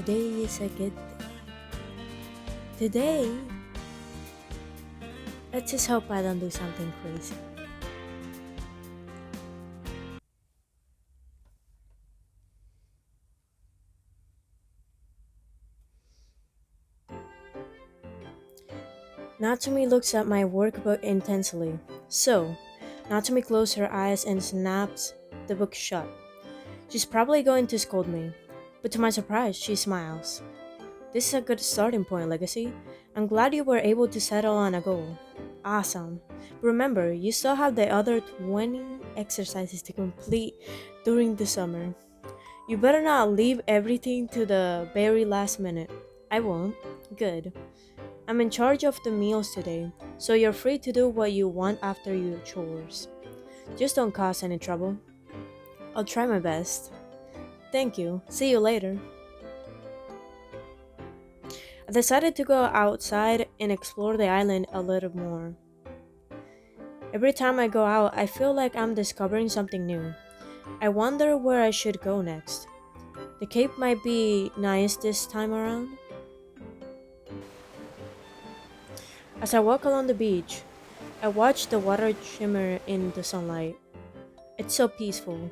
Today is a good day. Today, let's just hope I don't do something crazy. Natsumi looks at my workbook intensely. So, Natsumi closes her eyes and snaps the book shut. She's probably going to scold me, but to my surprise, she smiles. This is a good starting point, Legacy. I'm glad you were able to settle on a goal. Awesome. Remember, you still have the other 20 exercises to complete during the summer. You better not leave everything to the very last minute. I won't. Good. I'm in charge of the meals today, so you're free to do what you want after your chores. Just don't cause any trouble. I'll try my best. Thank you. See you later. I decided to go outside and explore the island a little more. Every time I go out, I feel like I'm discovering something new. I wonder where I should go next. The cape might be nice this time around. As I walk along the beach, I watch the water shimmer in the sunlight. It's so peaceful.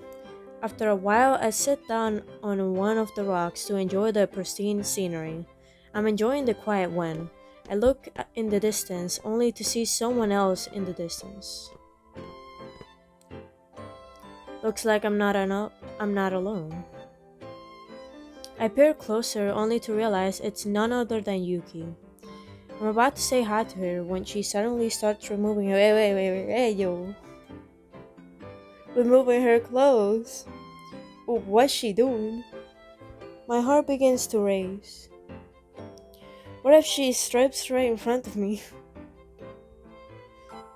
After a while, I sit down on one of the rocks to enjoy the pristine scenery. I'm enjoying the quiet when I look in the distance only to see someone else in the distance. Looks like I'm not alone. I peer closer only to realize it's none other than Yuki. I'm about to say hi to her when she suddenly starts hey yo, removing her clothes. What's she doing? My heart begins to race. What if she strips right in front of me?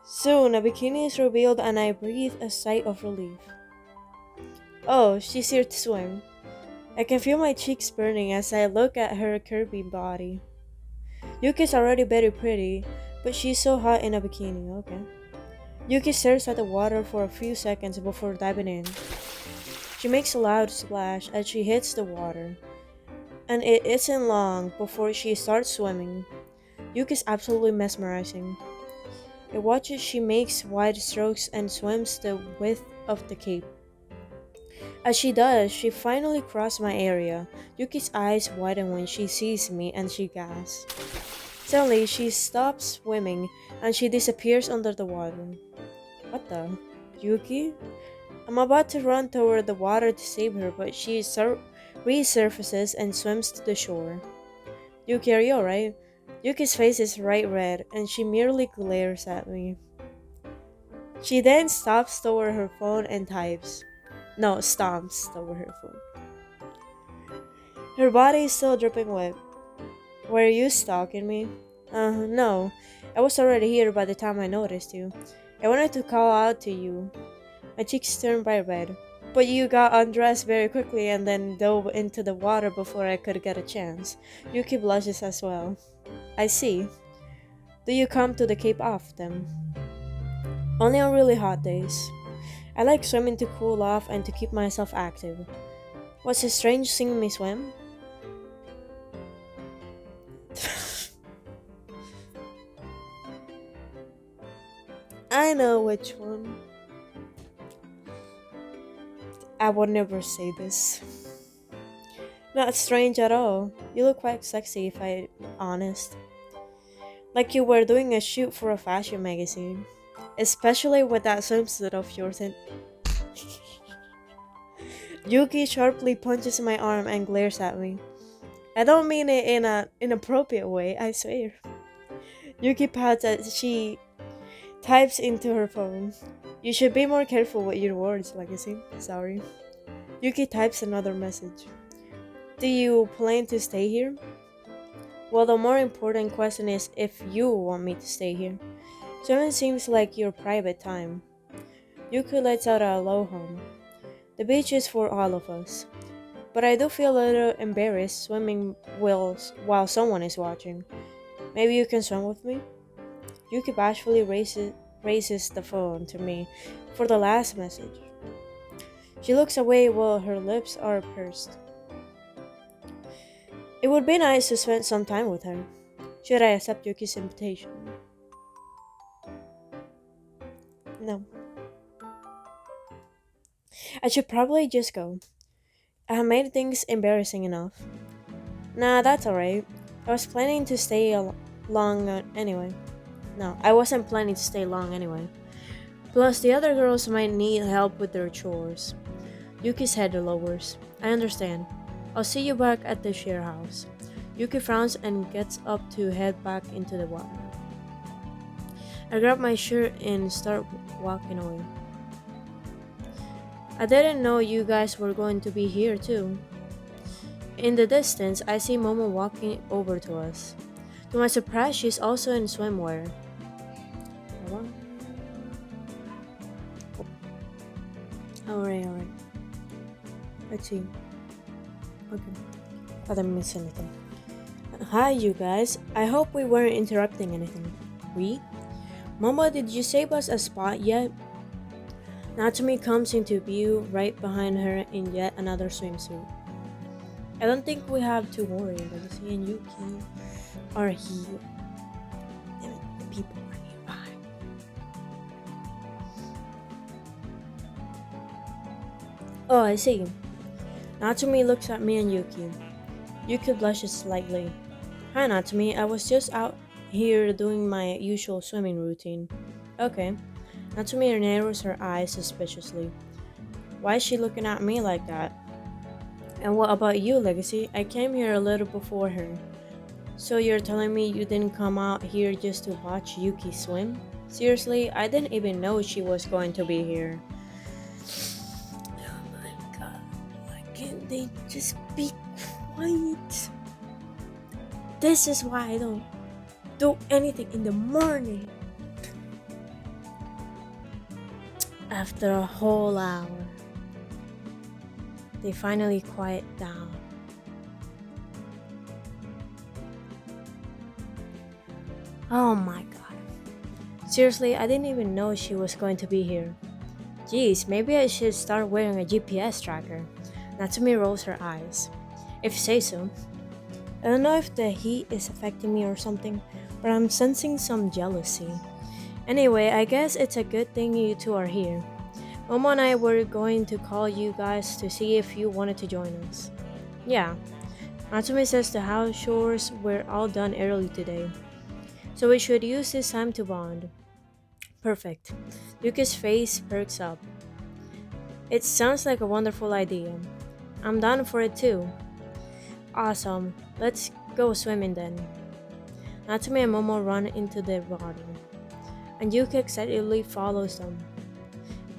Soon a bikini is revealed and I breathe a sigh of relief. Oh, she's here to swim. I can feel my cheeks burning as I look at her curvy body. Yuki's already very pretty, but she's so hot in a bikini, okay. Yuki stares at the water for a few seconds before diving in. She makes a loud splash as she hits the water, and it isn't long before she starts swimming. Yuki's absolutely mesmerizing. I watch as she makes wide strokes and swims the width of the cape. As she does, she finally crosses my area. Yuki's eyes widen when she sees me and she gasps. Suddenly, she stops swimming and she disappears under the water. What the? Yuki? I'm about to run toward the water to save her, but she resurfaces and swims to the shore. Yuki, are you alright? Yuki's face is bright red and she merely glares at me. She then stops toward her phone and types. No, stomps toward her phone. Her body is still dripping wet. Were you stalking me? No. I was already here by the time I noticed you. I wanted to call out to you. My cheeks turned bright red. But you got undressed very quickly and then dove into the water before I could get a chance. Yuki blushes as well. I see. Do you come to the Cape often? Only on really hot days. I like swimming to cool off and to keep myself active. What's so strange seeing me swim? I know which one. I would never say this. Not strange at all. You look quite sexy if I'm honest. Like you were doing a shoot for a fashion magazine. Especially with that swimsuit of yours and Yuki sharply punches my arm and glares at me. I don't mean it in an inappropriate way, I swear. Yuki pouts as she types into her phone. You should be more careful with your words, Legacy. Sorry. Yuki types another message. Do you plan to stay here? Well, the more important question is if you want me to stay here. Swimming seems like your private time. Yuki lets out a low hum. The beach is for all of us. But I do feel a little embarrassed swimming while someone is watching. Maybe you can swim with me? Yuki bashfully raises the phone to me for the last message. She looks away while her lips are pursed. It would be nice to spend some time with her. Should I accept Yuki's invitation? No. I should probably just go. I have made things embarrassing enough. Nah, that's alright. I was planning to stay long anyway. No, I wasn't planning to stay long anyway. Plus, the other girls might need help with their chores. Yuki's head lowers. I understand. I'll see you back at the share house. Yuki frowns and gets up to head back into the water. I grab my shirt and start walking away. I didn't know you guys were going to be here too. In the distance, I see Momo walking over to us. To my surprise, she's also in swimwear. Alright. Let's see. Okay. I didn't miss anything. Hi, you guys. I hope we weren't interrupting anything. We? Momo, did you save us a spot yet? Natsumi comes into view right behind her in yet another swimsuit. I don't think we have to worry. Legacy and Yuki are here. Damn it, the people are nearby. Oh, I see. Natsumi looks at me and Yuki. Yuki blushes slightly. Hi, Natsumi. I was just out here doing my usual swimming routine. Okay. Natsumi narrows her eyes suspiciously. Why is she looking at me like that? And what about you, Legacy? I came here a little before her. So you're telling me you didn't come out here just to watch Yuki swim? Seriously, I didn't even know she was going to be here. Oh my god, why can't they just be quiet? This is why I don't do anything in the morning. After a whole hour, they finally quiet down. Oh my god. Seriously, I didn't even know she was going to be here. Geez, maybe I should start wearing a GPS tracker. Natsumi rolls her eyes. If you say so. I don't know if the heat is affecting me or something, but I'm sensing some jealousy. Anyway, I guess it's a good thing you two are here. Momo and I were going to call you guys to see if you wanted to join us. Yeah. Natsumi says the house chores were all done early today, so we should use this time to bond. Perfect. Yuki's face perks up. It sounds like a wonderful idea. I'm down for it too. Awesome. Let's go swimming then. Natsumi and Momo run into the water, and Yuki excitedly follows them.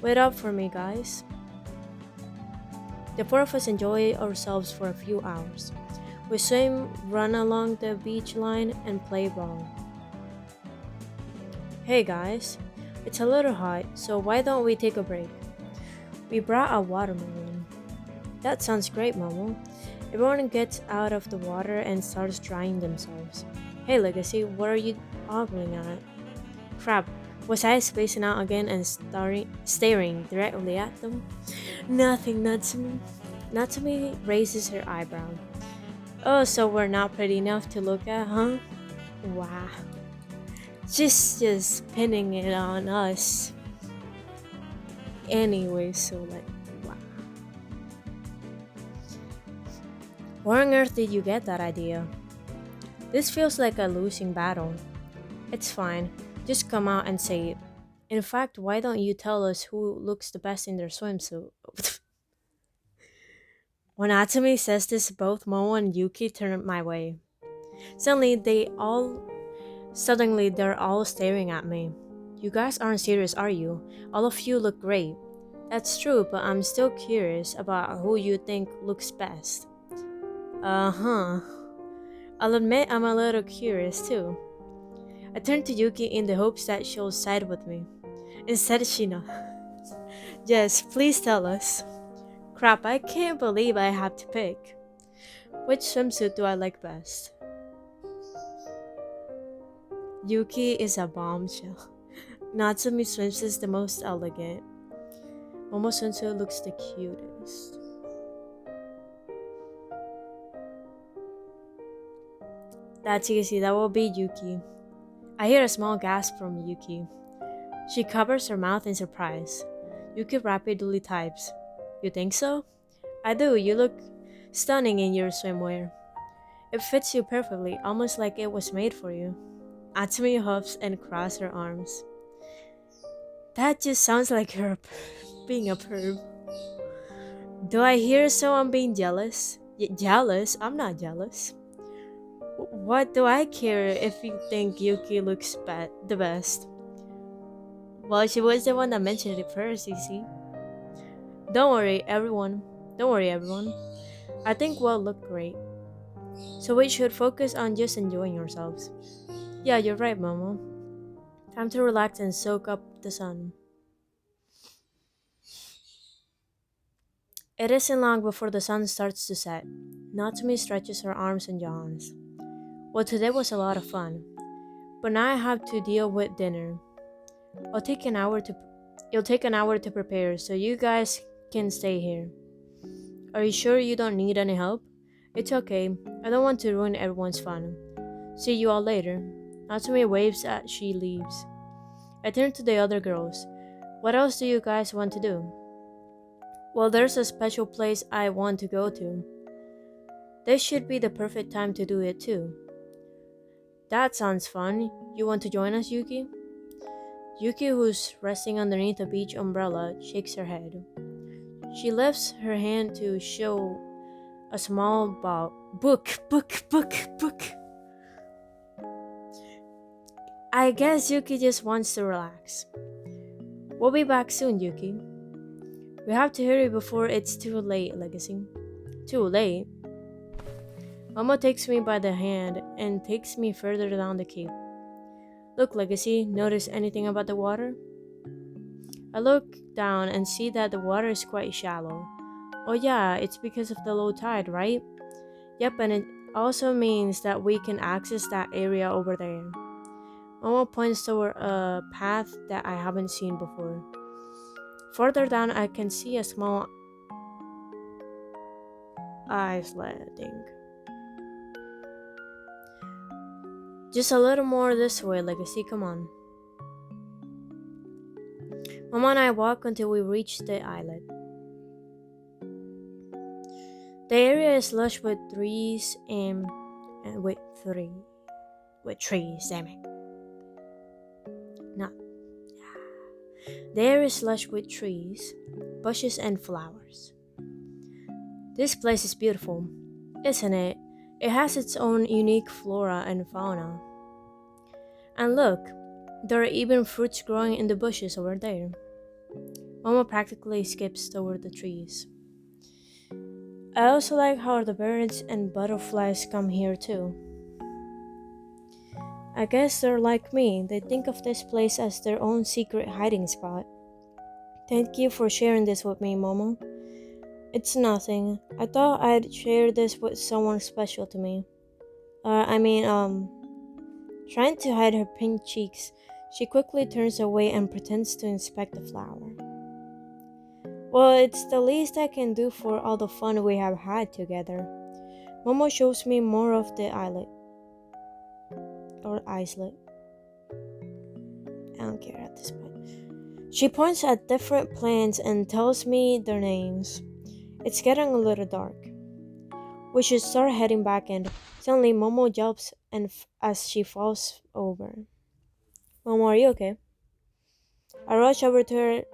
Wait up for me, guys. The four of us enjoy ourselves for a few hours. We swim, run along the beach line, and play ball. Hey guys, it's a little hot, so why don't we take a break? We brought a watermelon. That sounds great, Momo. Everyone gets out of the water and starts drying themselves. Hey Legacy, what are you ogling at? Crap, was I spacing out again and staring directly at them? Nothing, Natsumi. Natsumi raises her eyebrow. Oh, so we're not pretty enough to look at, huh? Wow. Just pinning it on us. Anyway, so wow. Where on earth did you get that idea? This feels like a losing battle. It's fine. Just come out and say it. In fact, why don't you tell us who looks the best in their swimsuit? When Natsumi says this, both Momo and Yuki turn my way. Suddenly, they're all staring at me. You guys aren't serious, are you? All of you look great. That's true, but I'm still curious about who you think looks best. Uh-huh. I'll admit I'm a little curious too. I turn to Yuki in the hopes that she'll side with me. Instead, she nods. Yes, please tell us. Crap, I can't believe I have to pick. Which swimsuit do I like best? Yuki is a bombshell. Natsumi's swimsuit is the most elegant. Momo's swimsuit looks the cutest. That's easy, that will be Yuki. I hear a small gasp from Yuki. She covers her mouth in surprise. Yuki rapidly types. You think so? I do, you look stunning in your swimwear. It fits you perfectly, almost like it was made for you. Atsumi huffs and crosses her arms. That just sounds like her being a perv. Do I hear someone being jealous? Jealous? I'm not jealous. What do I care if you think Yuki looks the best? Well, she was the one that mentioned it first, you see. Don't worry, everyone. Don't worry, everyone. I think we'll look great. So we should focus on just enjoying ourselves. Yeah, you're right, Momo. Time to relax and soak up the sun. It isn't long before the sun starts to set. Natsumi stretches her arms and yawns. Well, today was a lot of fun, but now I have to deal with dinner. I'll take an hour to It'll take an hour to prepare, so you guys can stay here. Are you sure you don't need any help? It's okay. I don't want to ruin everyone's fun. See you all later. Natsumi waves as she leaves. I turn to the other girls. What else do you guys want to do? Well, there's a special place I want to go to. This should be the perfect time to do it too. That sounds fun. You want to join us, Yuki? Yuki, who's resting underneath a beach umbrella, shakes her head. She lifts her hand to show a small book. I guess Yuki just wants to relax. We'll be back soon, Yuki. We have to hurry before it's too late, Legacy. Too late? Momo takes me by the hand and takes me further down the cape. Look, Legacy, notice anything about the water? I look down and see that the water is quite shallow. Oh yeah, it's because of the low tide, right? Yep, and it also means that we can access that area over there. Momo points toward a path that I haven't seen before. Further down, I can see a small islet thing. Just a little more this way, Legacy, come on. Mama and I walk until we reach the islet. The area is lush with trees with trees, damn it. No. The area is lush with trees, bushes, and flowers. This place is beautiful, isn't it? It has its own unique flora and fauna. And look, there are even fruits growing in the bushes over there. Momo practically skips toward the trees. I also like how the birds and butterflies come here too. I guess they're like me, they think of this place as their own secret hiding spot. Thank you for sharing this with me, Momo. It's nothing. I thought I'd share this with someone special to me. Trying to hide her pink cheeks, she quickly turns away and pretends to inspect the flower. Well, it's the least I can do for all the fun we have had together. Momo shows me more of the islet. Or islet. I don't care at this point. She points at different plants and tells me their names. It's getting a little dark. We should start heading back and suddenly Momo yelps as she falls over. Momo, are you okay? I rush over to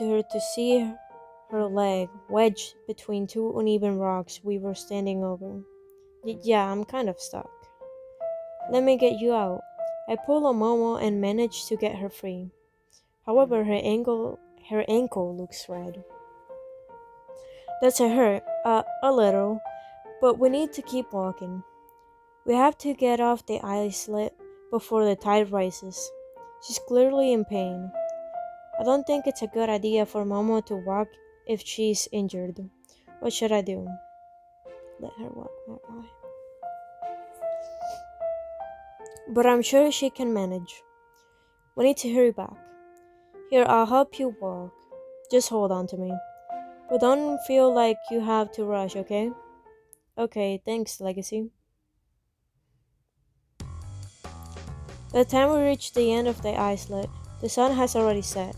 her to see her leg wedged between two uneven rocks we were standing over. Yeah, I'm kind of stuck. Let me get you out. I pull on Momo and manage to get her free. However, her ankle looks red. That's a hurt, a little, but we need to keep walking. We have to get off the islet before the tide rises. She's clearly in pain. I don't think it's a good idea for Momo to walk if she's injured. What should I do? Let her walk by. But I'm sure she can manage. We need to hurry back. Here, I'll help you walk. Just hold on to me. But don't feel like you have to rush, okay? Okay, thanks, Legacy. By the time we reach the end of the islet, the sun has already set.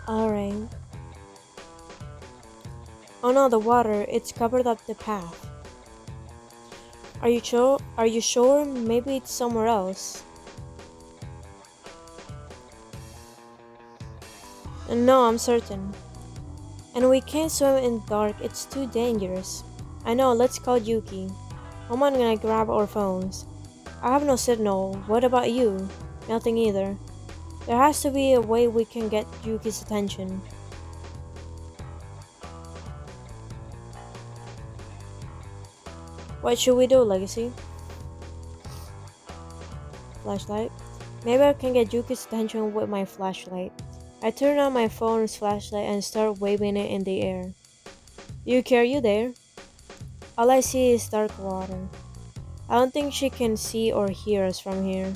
Alright. Oh no, the water, it's covered up the path. Are you sure? Are you sure? Maybe it's somewhere else. No, I'm certain. And we can't swim in the dark, it's too dangerous. I know, let's call Yuki. I'm not gonna grab our phones. I have no signal. What about you? Nothing either. There has to be a way we can get Yuki's attention. What should we do, Legacy? Flashlight? Maybe I can get Yuki's attention with my flashlight. I turn on my phone's flashlight and start waving it in the air. Yuki, are you there? All I see is dark water. I don't think she can see or hear us from here.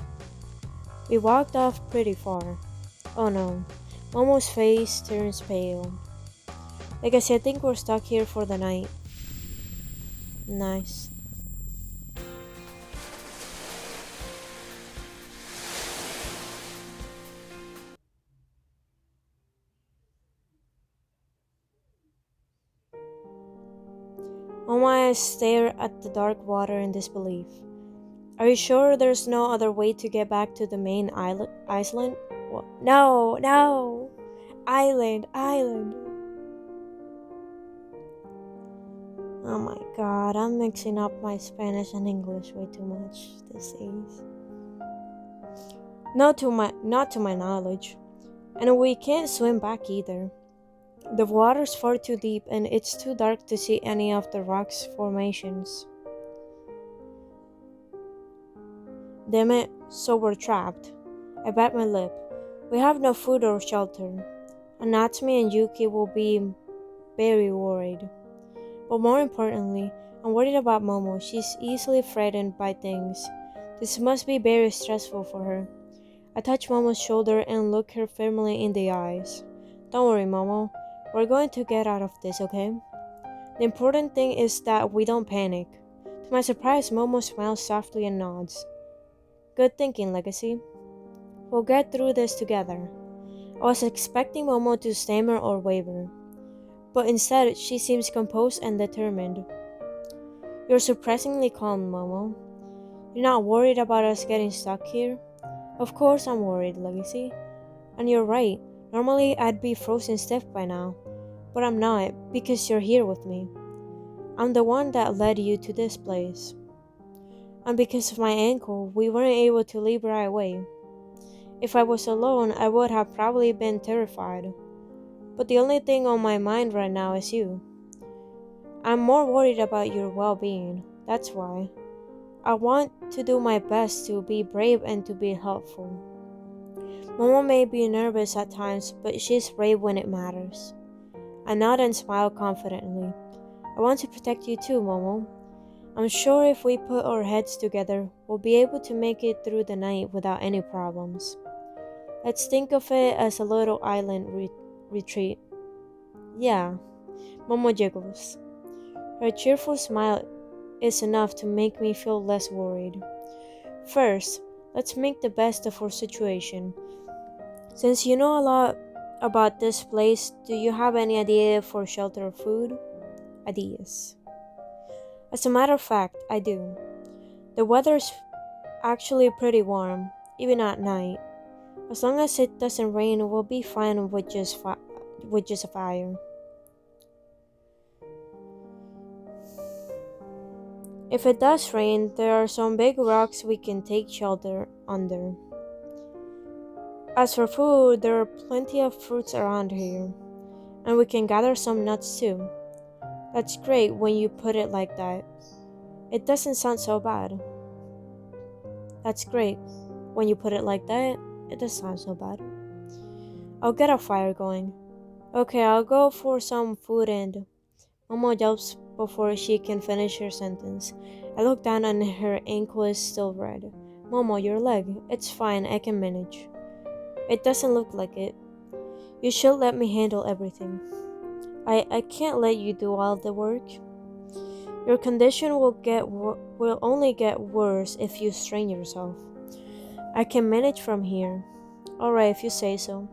We walked off pretty far. Oh no. Momo's face turns pale. Legacy, I think we're stuck here for the night. Nice. Momo eyes stare at the dark water in disbelief. Are you sure there's no other way to get back to the main island? What? No, no! Island, island! Oh my god, I'm mixing up my Spanish and English way too much these days. Not to my knowledge. And we can't swim back either. The water's far too deep and it's too dark to see any of the rocks formations. Damn it, so we're trapped. I bite my lip. We have no food or shelter. And Natsumi and Yuki will be very worried. But more importantly, I'm worried about Momo. She's easily frightened by things. This must be very stressful for her. I touch Momo's shoulder and look her firmly in the eyes. Don't worry, Momo. We're going to get out of this, okay? The important thing is that we don't panic. To my surprise, Momo smiles softly and nods. Good thinking, Legacy. We'll get through this together. I was expecting Momo to stammer or waver, but instead she seems composed and determined. You're surprisingly calm, Momo. You're not worried about us getting stuck here? Of course I'm worried, Legacy. And you're right. Normally I'd be frozen stiff by now, but I'm not because you're here with me. I'm the one that led you to this place. And because of my ankle, we weren't able to leave right away. If I was alone, I would have probably been terrified. But the only thing on my mind right now is you. I'm more worried about your well-being. That's why. I want to do my best to be brave and to be helpful. Momo may be nervous at times, but she's brave when it matters. I nod and smile confidently. I want to protect you too, Momo. I'm sure if we put our heads together, we'll be able to make it through the night without any problems. Let's think of it as a little island retreat. Yeah, Momo jiggles. Her cheerful smile is enough to make me feel less worried. First, let's make the best of our situation. Since you know a lot about this place, do you have any idea for shelter or food? Ideas. As a matter of fact, I do. The weather's actually pretty warm, even at night. As long as it doesn't rain, we'll be fine with just a fire. If it does rain, there are some big rocks we can take shelter under. As for food, there are plenty of fruits around here, and we can gather some nuts too. That's great when you put it like that. It doesn't sound so bad. That's great. When you put it like that, it doesn't sound so bad. I'll get a fire going. Okay, I'll go for some food and... Momo yelps before she can finish her sentence. I look down and her ankle is still red. Momo, your leg. It's fine, I can manage. It doesn't look like it. You should let me handle everything. I can't let you do all the work. Your condition will only get worse if you strain yourself. I can manage from here. Alright, if you say so.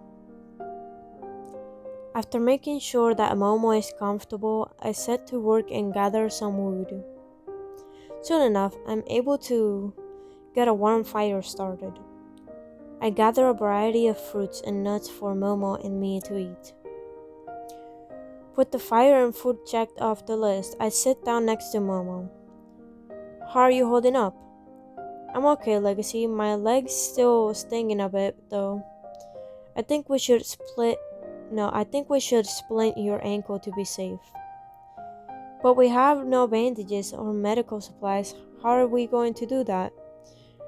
After making sure that Momo is comfortable, I set to work and gather some wood. Soon enough, I'm able to get a warm fire started. I gather a variety of fruits and nuts for Momo and me to eat. With the fire and food checked off the list, I sit down next to Momo. How are you holding up? I'm okay, Legacy. My leg's still stinging a bit, though. I think we should splint your ankle to be safe. But we have no bandages or medical supplies. How are we going to do that?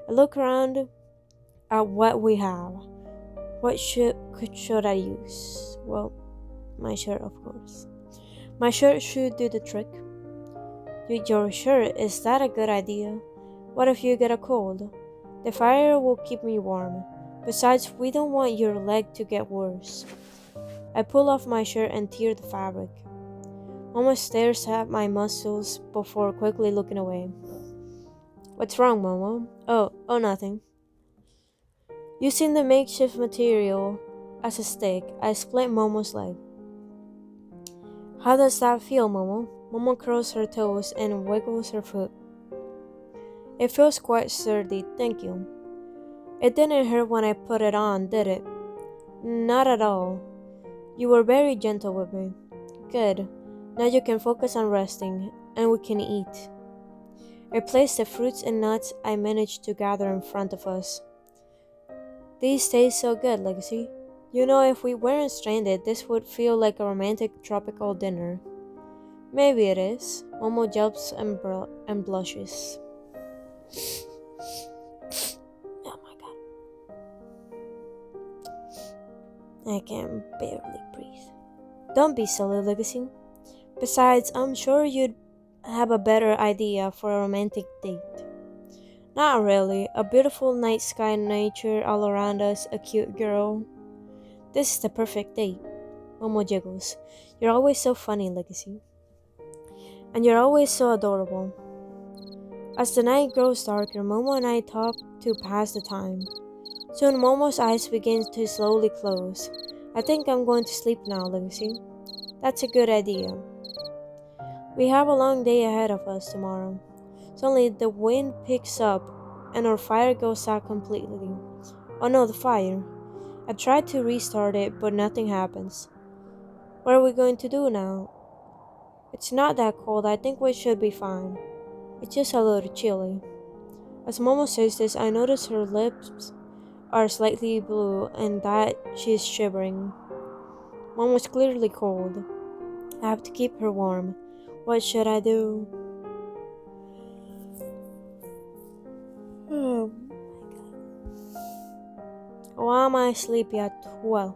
I look around at what we have. What should I use? Well, my shirt, of course. My shirt should do the trick. Your shirt, is that a good idea? What if you get a cold? The fire will keep me warm. Besides, we don't want your leg to get worse. I pull off my shirt and tear the fabric. Momo stares at my muscles before quickly looking away. What's wrong, Momo? Oh, nothing. Using the makeshift material as a stick, I split Momo's leg. How does that feel, Momo? Momo curls her toes and wiggles her foot. It feels quite sturdy, thank you. It didn't hurt when I put it on, did it? Not at all. You were very gentle with me. Good. Now you can focus on resting, and we can eat. I place the fruits and nuts I managed to gather in front of us. These taste so good, Legacy. You know, if we weren't stranded, this would feel like a romantic tropical dinner. Maybe it is. Momo jumps and blushes. Oh my god. I can barely breathe. Don't be silly, Legacy. Besides, I'm sure you'd have a better idea for a romantic date. Not really. A beautiful night sky and nature all around us, a cute girl. This is the perfect date. Momo jiggles. You're always so funny, Legacy. And you're always so adorable. As the night grows darker, Momo and I talk to pass the time. Soon Momo's eyes begin to slowly close. I think I'm going to sleep now, Legacy. That's a good idea. We have a long day ahead of us tomorrow. Suddenly, the wind picks up and our fire goes out completely. Oh no, the fire. I tried to restart it, but nothing happens. What are we going to do now? It's not that cold. I think we should be fine. It's just a little chilly. As Momo says this, I notice her lips are slightly blue and that she's shivering. Momo's clearly cold. I have to keep her warm. What should I do? Oh my god. Why am I sleepy at 12?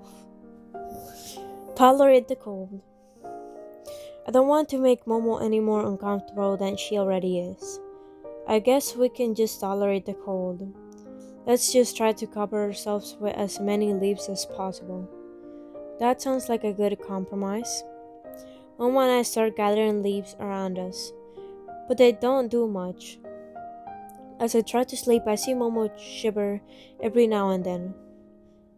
Tolerate the cold. I don't want to make Momo any more uncomfortable than she already is. I guess we can just tolerate the cold. Let's just try to cover ourselves with as many leaves as possible. That sounds like a good compromise. Momo and I start gathering leaves around us, but they don't do much. As I try to sleep, I see Momo shiver every now and then.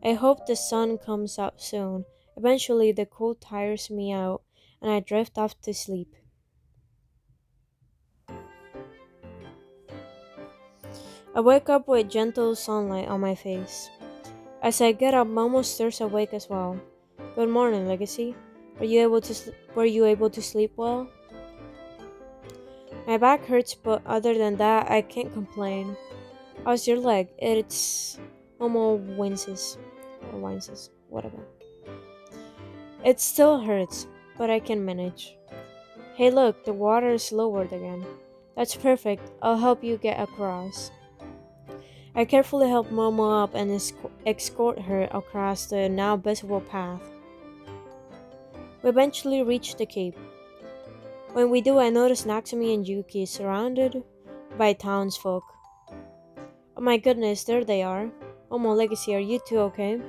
I hope the sun comes out soon. Eventually, the cold tires me out, and I drift off to sleep. I wake up with gentle sunlight on my face. As I get up, Momo stirs awake as well. Good morning, Legacy. Were you able to sleep well? My back hurts, but other than that, I can't complain. How's your leg? It's Momo winces. Or winces. Whatever. It still hurts, but I can manage. Hey look, the water is lowered again. That's perfect. I'll help you get across. I carefully help Momo up and escort her across the now visible path. We eventually reach the cape. When we do, I notice Natsumi and Yuki surrounded by townsfolk. Oh my goodness, there they are. Momo, Legacy, are you two okay?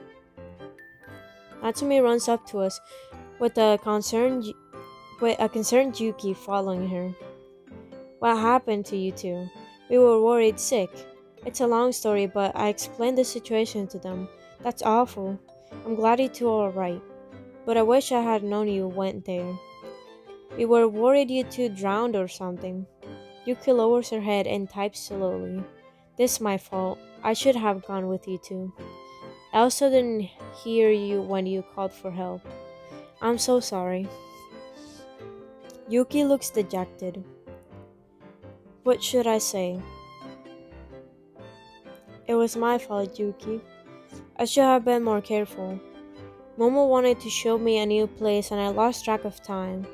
Natsumi runs up to us with a concerned Yuki following her. What happened to you two? We were worried sick. It's a long story, but I explained the situation to them. That's awful. I'm glad you two are alright, but I wish I had known you went there. We were worried you two drowned or something. Yuki lowers her head and types slowly. This is my fault. I should have gone with you two. I also didn't hear you when you called for help. I'm so sorry. Yuki looks dejected. What should I say? It was my fault, Yuki. I should have been more careful. Momo wanted to show me a new place and I lost track of time.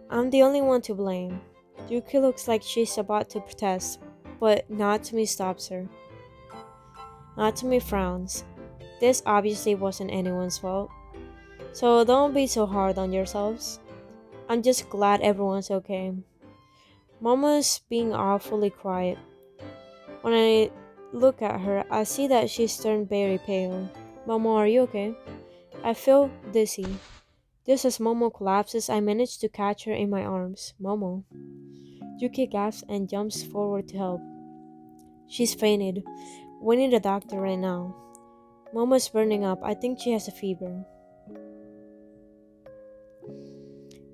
I'm the only one to blame. Yuki looks like she's about to protest, but Natsumi stops her. Natsumi frowns. This obviously wasn't anyone's fault, so don't be so hard on yourselves. I'm just glad everyone's okay. Momo's being awfully quiet. When I look at her, I see that she's turned very pale. Momo, are you okay? I feel dizzy. Just as Momo collapses, I manage to catch her in my arms. Momo. Yuki gasps and jumps forward to help. She's fainted. We need a doctor right now. Momo's burning up. I think she has a fever.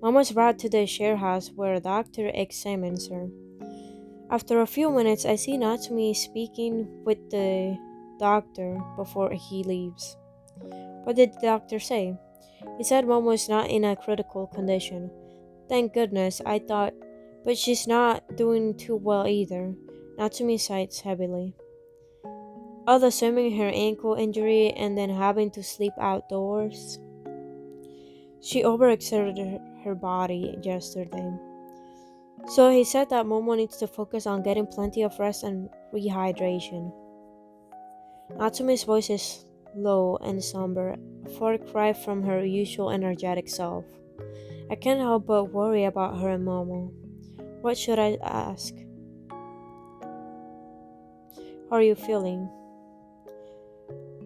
Momo's brought to the share house where a doctor examines her. After a few minutes, I see Natsumi speaking with the doctor before he leaves. What did the doctor say? He said Momo is not in a critical condition. Thank goodness, I thought, but she's not doing too well either. Natsumi sighs heavily. All the swimming, her ankle injury, and then having to sleep outdoors. She overexerted her body yesterday. So he said that Momo needs to focus on getting plenty of rest and rehydration. Natsumi's voice is low and somber, a far cry from her usual energetic self. I can't help but worry about her and Momo. What should I ask? How are you feeling?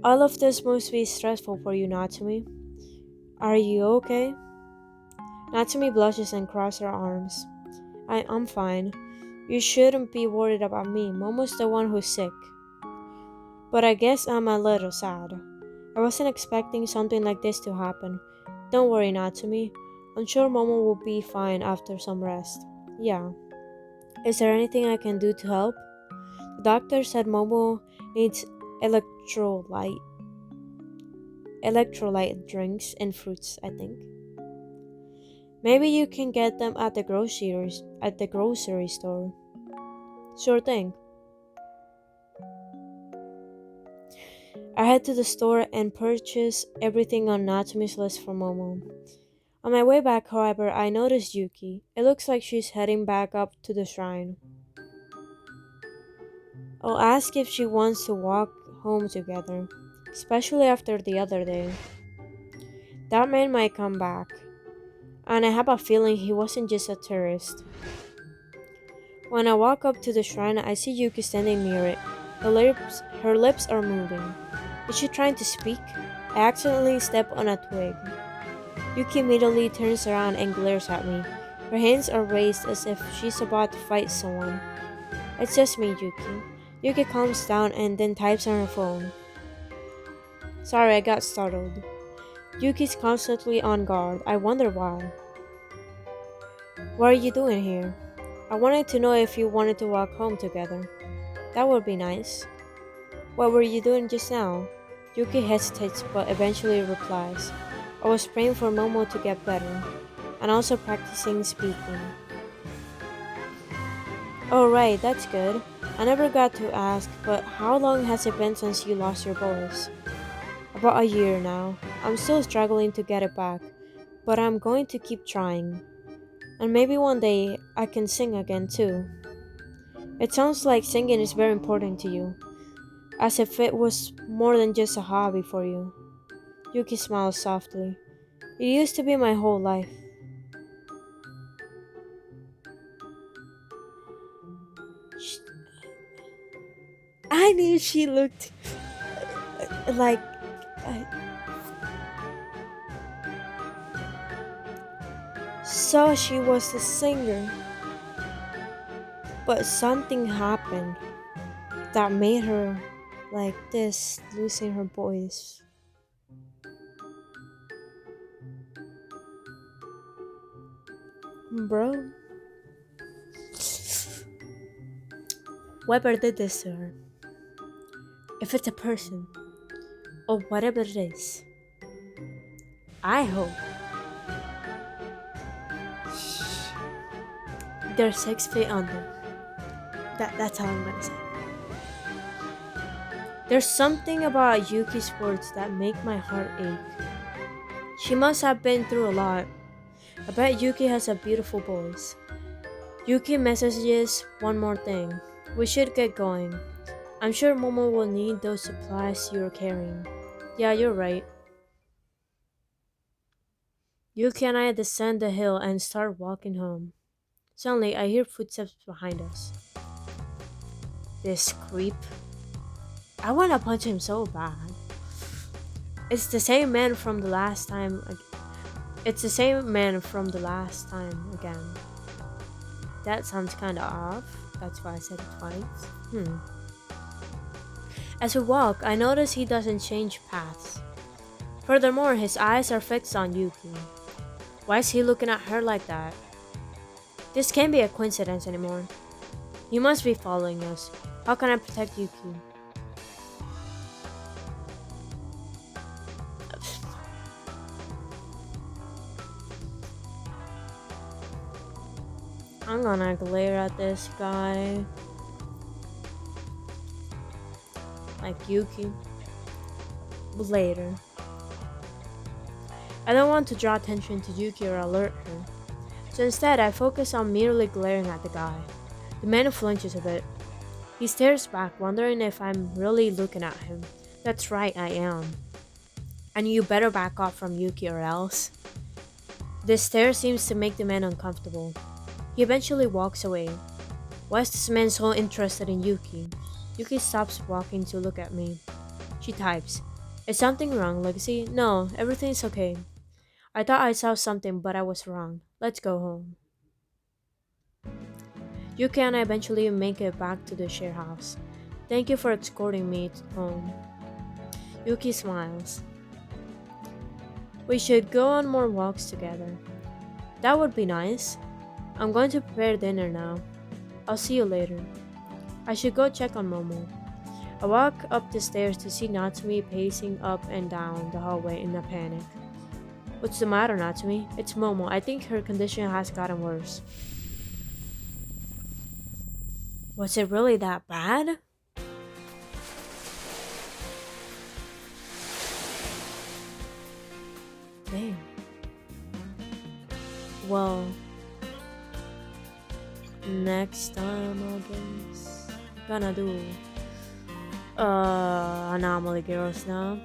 All of this must be stressful for you, Natsumi. Are you okay? Natsumi blushes and crosses her arms. I'm fine. You shouldn't be worried about me. Momo's the one who's sick. But I guess I'm a little sad. I wasn't expecting something like this to happen. Don't worry, Natsumi. I'm sure Momo will be fine after some rest. Yeah. Is there anything I can do to help? The doctor said Momo needs electrolyte electrolyte drinks and fruits, I think. Maybe you can get them at the grocery store. Sure thing. I head to the store and purchase everything on Natsumi's list for Momo. On my way back, however, I notice Yuki. It looks like she's heading back up to the shrine. I'll ask if she wants to walk home together, especially after the other day. That man might come back, and I have a feeling he wasn't just a tourist. When I walk up to the shrine, I see Yuki standing near it. Her lips are moving. Is she trying to speak? I accidentally step on a twig. Yuki immediately turns around and glares at me. Her hands are raised as if she's about to fight someone. It's just me, Yuki. Yuki calms down and then types on her phone. Sorry, I got startled. Yuki's constantly on guard. I wonder why. What are you doing here? I wanted to know if you wanted to walk home together. That would be nice. What were you doing just now? Yuki hesitates but eventually replies. I was praying for Momo to get better, and also practicing speaking. Oh right, that's good. I never got to ask, but how long has it been since you lost your voice? About a year now. I'm still struggling to get it back, but I'm going to keep trying. And maybe one day I can sing again too. It sounds like singing is very important to you, as if it was more than just a hobby for you. Yuki smiles softly. It used to be my whole life. Sh- I knew she looked like. saw she was a singer, but something happened that made her like this, losing her voice. Bro, whoever did this to her, if it's a person or whatever it is, I hope they're 6 feet under. That's all I'm gonna say. There's something about Yuki's words that make my heart ache. She must have been through a lot. I bet Yuki has a beautiful voice. Yuki messages one more thing. We should get going. I'm sure Momo will need those supplies you're carrying. Yeah, you're right. Yuki and I descend the hill and start walking home. Suddenly, I hear footsteps behind us. This creep. I want to punch him so bad. It's the same man from the last time. It's the same man from the last time again. That sounds kinda off. That's why I said it twice. As we walk, I notice he doesn't change paths. Furthermore, his eyes are fixed on Yuki. Why is he looking at her like that? This can't be a coincidence anymore. He must be following us. How can I protect Yuki? I'm gonna glare at this guy. Like Yuki. Later. I don't want to draw attention to Yuki or alert her. So instead, I focus on merely glaring at the guy. The man flinches a bit. He stares back, wondering if I'm really looking at him. That's right, I am. And you better back off from Yuki or else. This stare seems to make the man uncomfortable. He eventually walks away. Why is this man so interested in Yuki? Yuki stops walking to look at me. She types. Is something wrong, Legacy? No, everything's okay. I thought I saw something, but I was wrong. Let's go home. Yuki and I eventually make it back to the share house. Thank you for escorting me home. Yuki smiles. We should go on more walks together. That would be nice. I'm going to prepare dinner now. I'll see you later. I should go check on Momo. I walk up the stairs to see Natsumi pacing up and down the hallway in a panic. What's the matter, Natsumi? It's Momo. I think her condition has gotten worse. Was it really that bad? Damn. Well, next time I guess gonna do anomaly girls now.